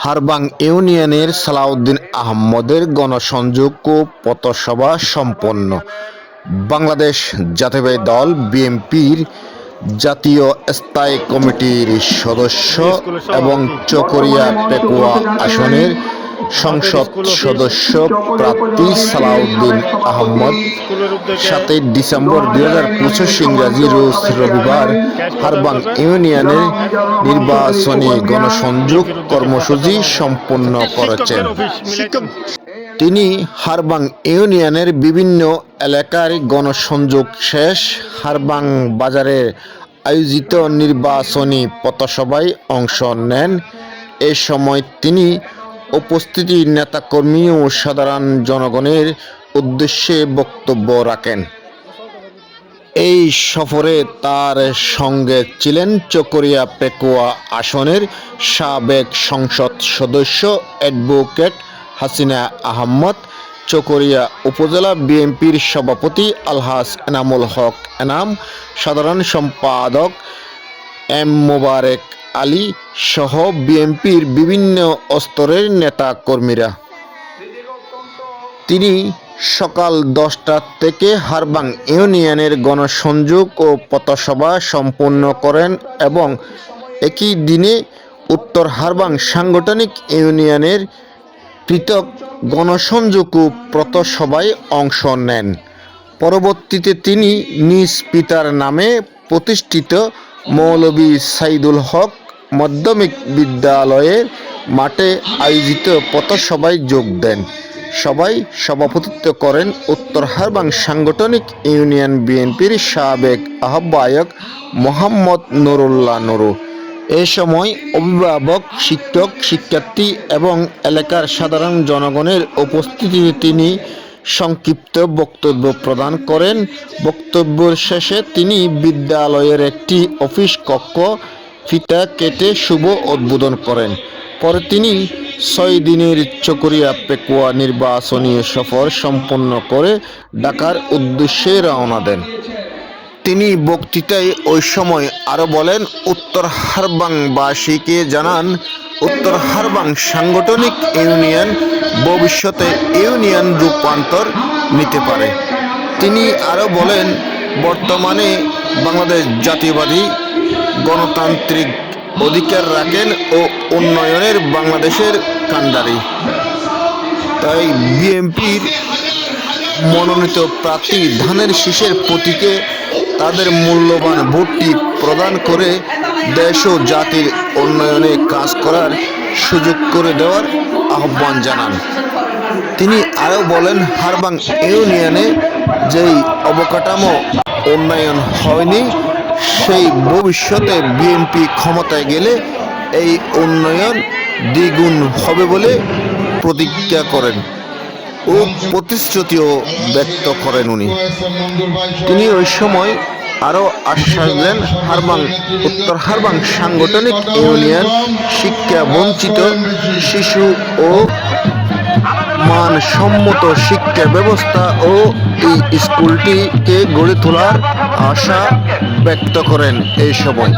হারবাং ইউনিয়নের সালাউদ্দিন আহমদের গণসংযোগ ও পথসভা সম্পন্ন। বাংলাদেশ জাতীয়তাবাদী দল বিএনপির জাতীয় স্থায়ী কমিটির সদস্য এবং চকরিয়া পেকুয়া আসনের সংসদ সদস্য প্রার্থী সালাউদ্দিন আহমদ 7 ডিসেম্বর 2025 ইংরাজি রোজ রবিবার হারবাং ইউনিয়নে নির্বাচনী গণসংযোগ কর্মসূচি সম্পন্ন করেছেন। তিনি হারবাং ইউনিয়নের বিভিন্ন এলাকার গণসংযোগ শেষ হারবাং বাজারে আয়োজিত নির্বাচনী পথসভায় অংশ নেন। এ সময় তিনি উপস্থিত নেতাকর্মী ও সাধারণ জনগণের উদ্দেশ্যে বক্তব্য রাখেন। এই সফরে তার সঙ্গে ছিলেন চকরিয়া পেকুয়া আসনের সাবেক সংসদ সদস্য অ্যাডভোকেট হাসিনা আহমদ, চকরিয়া উপজেলা বিএনপির সভাপতি আলহাজ এনামুল হক এনাম, সাধারণ সম্পাদক এম মোবারক আলী সহ বিএনপির বিভিন্ন স্তরের নেতা কর্মীরা। তিনি সকাল 10টা থেকে হারবাং ইউনিয়নের গণসংযোগ ও পথসভা সম্পন্ন করেন এবং একই দিনে উত্তর হারবাং সাংগঠনিক ইউনিয়নের পৃথক গণসংযোগ ও পথসভায় অংশ নেন। পরবর্তীতে তিনি নিজ পিতার নামে প্রতিষ্ঠিত মৌলভী সাইদুল হক মাধ্যমিক বিদ্যালয়ের মাঠে আয়োজিত পথসভায় যোগ দেন। সভায় সভাপতিত্ব করেন উত্তর হারবাং সাংগঠনিক ইউনিয়ন বিএনপির সাবেক আহ্বায়ক মোহাম্মদ নুরুল্লাহ নুরু। এ সময় অভিভাবক, শিক্ষক, শিক্ষার্থী এবং এলাকার সাধারণ জনগণের উপস্থিতিতে তিনি সংক্ষিপ্ত বক্তব্য প্রদান করেন। বক্তব্যের শেষে তিনি বিদ্যালয়ের একটি অফিস কক্ষ ফিতা কেটে শুভ উদ্বোধন করেন। পরে তিনি 6 দিনের চকরিয়া পেকুয়া নির্বাচনী সফর সম্পন্ন করে ঢাকার উদ্দেশ্যে রওনা দেন। তিনি বক্তৃতায় ওই সময় আরও বলেন, উত্তর হারবাংবাসীকে জানান উত্তর হারবাং সাংগঠনিক ইউনিয়ন ভবিষ্যতে ইউনিয়ন রূপান্তর নিতে পারে। তিনি আরও বলেন, বর্তমানে বাংলাদেশ জাতীয়বাদী গণতান্ত্রিক অধিকার রাখেন ও উন্নয়নের বাংলাদেশের কাণ্ডারি। তাই বিএনপির মনোনীত প্রার্থী ধানের শীষের প্রতীকে তাদের মূল্যবান ভোটটি প্রদান করে দেশ ও জাতির উন্নয়নে কাজ করার সুযোগ করে দেওয়ার আহ্বান জানান। তিনি আরও বলেন, হারবাং ইউনিয়নে যেই অবকাঠামো উন্নয়ন হয়নি, সেই ভবিষ্যতে বিএনপি ক্ষমতায় গেলে এই উন্নয়ন দ্বিগুণ হবে বলে প্রতিজ্ঞা করেন ও প্রতিশ্রুতিও ব্যক্ত করেন। তিনি ওই সময় আরও আশ্বাস দেন, উত্তর হারবাং সাংগঠনিক ইউনিয়ন শিক্ষা বঞ্চিত শিশু ও মানসম্মত শিক্ষা ব্যবস্থা ও এই স্কুলটিকে গড়ে তোলার আশা ব্যক্ত করেন। এই সময়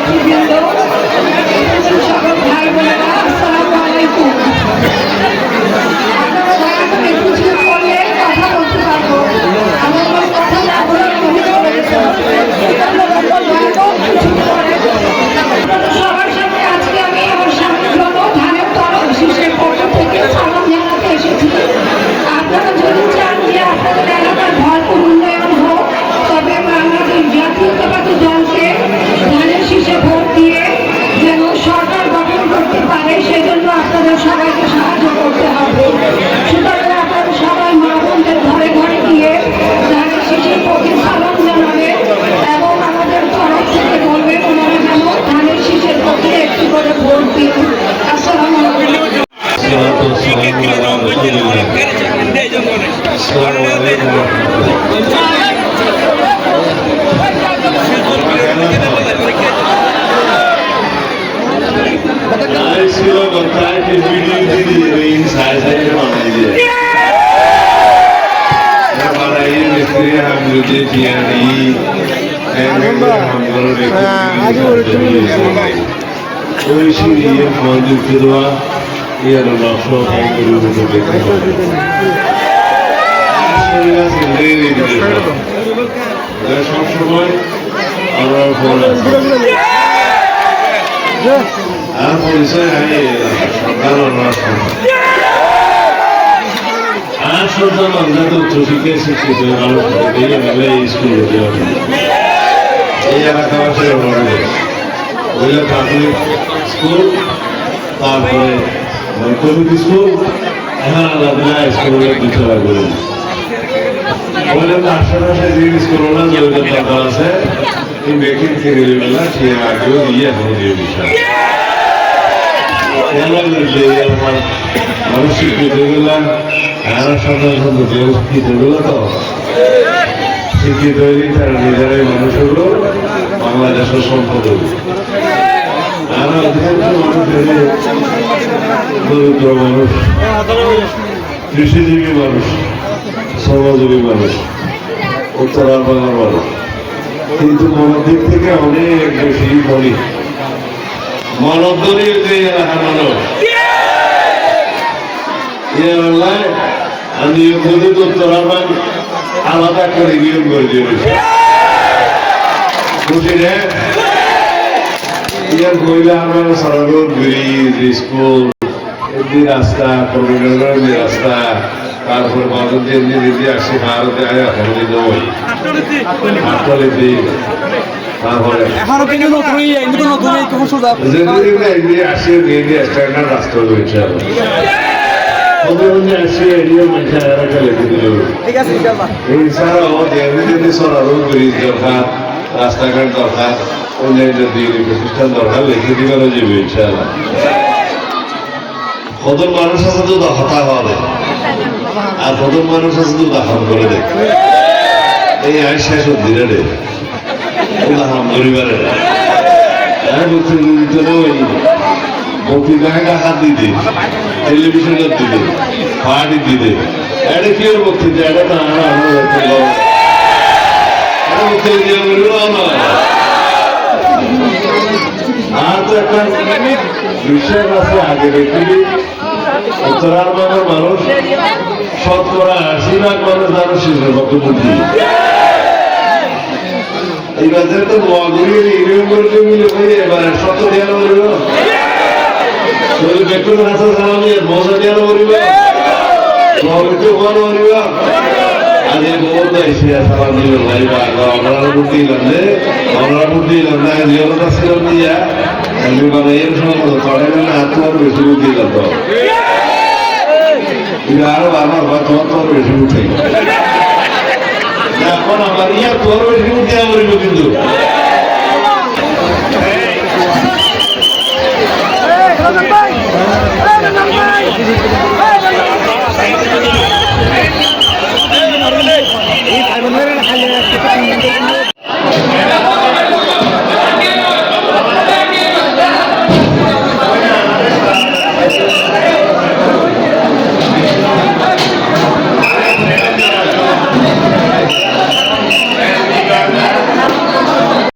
নেতৃবৃন্দ, সকল ভাই বোনেরা, আসসালামু আলাইকুম। আপনারা দয়া করে কিছু পরে কথা বলতে পারবো। আমার কোনো কথা না বলার অভিযোগ রয়েছে। কিছু পরে আপনাদের সবার সাথে আজকে আমি আমার স্বামীর জন্য ধানের তরফ শীর্ষের পক্ষ থেকে সালাম জানাতে এসেছি। আপনারা যদি চান যে আপনাদের এলাকার ভরপুর উন্নয়ন হোক, তবে বাংলাদেশ জাতীয়তাবাদী দলকে ধানের শীষে ভোট দিয়ে যেন সরকার গঠন করতে পারে, সেজন্য আপনাদের সবাইকে সাহায্য করতে হবে। সুতরাং আপনারা সবাই মা বোনদের ঘরে ঘরে গিয়ে ধানের শীষের প্রতি সালাম জানাবে এবং আমাদের তরফ থেকে বলবেন ওনারা যেন ধানের শীষের পক্ষে একটি করে ভোট দিন। আসসালামু আলাইকুম। সবসময় আমরা আর পরিচয় সরকার আর সন্তান অন্যান্য উচ্চশিক্ষায় শিক্ষিত মানুষ স্কুল হতে হবে। এই এলাকাবাসীর ওইটা প্রাথমিক স্কুল, তারপরে কমিটি স্কুল, এখন আলাদা স্কুলের দুতলা করে বললেন আশেপাশে যে স্কুল না যেগুলো দরকার আছে এই ব্যক্তির থেকে বেলা সে আগেও দিয়ে এখন দিয়ে বিষয় মানুষ শিক্ষিত গেলাম আর সন্তান শিক্ষিত গুলো তো শিক্ষিত হইলে তারা নিজেরাই মানুষ হলো বাংলাদেশের সম্পদ হলো। আর অধিকাংশ মানুষ দরিদ্র মানুষ, কৃষিজীবী মানুষ, শ্রমজীবী মানুষ, উত্তরার বাংলার মানুষ, কিন্তু মনের দিক থেকে অনেক বেশি ধনী মানবদলীয় যে এলাকার মানুষ আমি গরিব উত্তরাবাদ আলাদা করে নিয়ম করে দিয়েছি। বুঝিলে ইয়ার বইলে আমার সড়ক ব্রিজ, স্কুল, রাস্তা, করিডোরের রাস্তা, তারপর ভারতের নিজে আসে ভারতে আয়া হলি নয় আটলিতে, তারপরে আসে নিয়ে একটা রাস্তা রয়েছে রাস্তাঘাট দরকার, অন্যান্য প্রতিষ্ঠান দরকার, লিখে দিবার যাবে ইনশাআল্লাহ। কত মানুষ আছে তো হতা হবে আর কত মানুষ আছে তো দাফন করে দেয়। এই আয় শেষ দিলে রে দাফন পরিবারের বক্তৃতাকে হাত দিতে, টেলিভিশনের দিতে, পার্টি দিতে, এটা কি ওর বক্তৃতা? এটা না আর তো একটা বিশ্বাস আছে আগে পৃথিবী উত্তরার বাংলার মানুষ 80% মানুষ মানুষ বক্তব্য দিয়ে এই বাজারে তো মহাগুরির ইউনিয়ন করতে মিলে হয়ে এবার 70 দেওয়ানো বলব বেতন হাসা সালামি মজা দেওয়ানো বলব মহাগুরিতে হওয়ানো বলব আজ এই বহুত এসে সালাম দিল ভাই বা আমরা বুদ্ধি লাগলে জীবনতা ছিল দিয়া এর সময় চড়ে গেলে তোমার বেশি বুদ্ধি লাগতো আরো আমার তোমার বেশি বুদ্ধি এখন আমার ইয়ার তোর বেশি বুদ্ধি বলব কিন্তু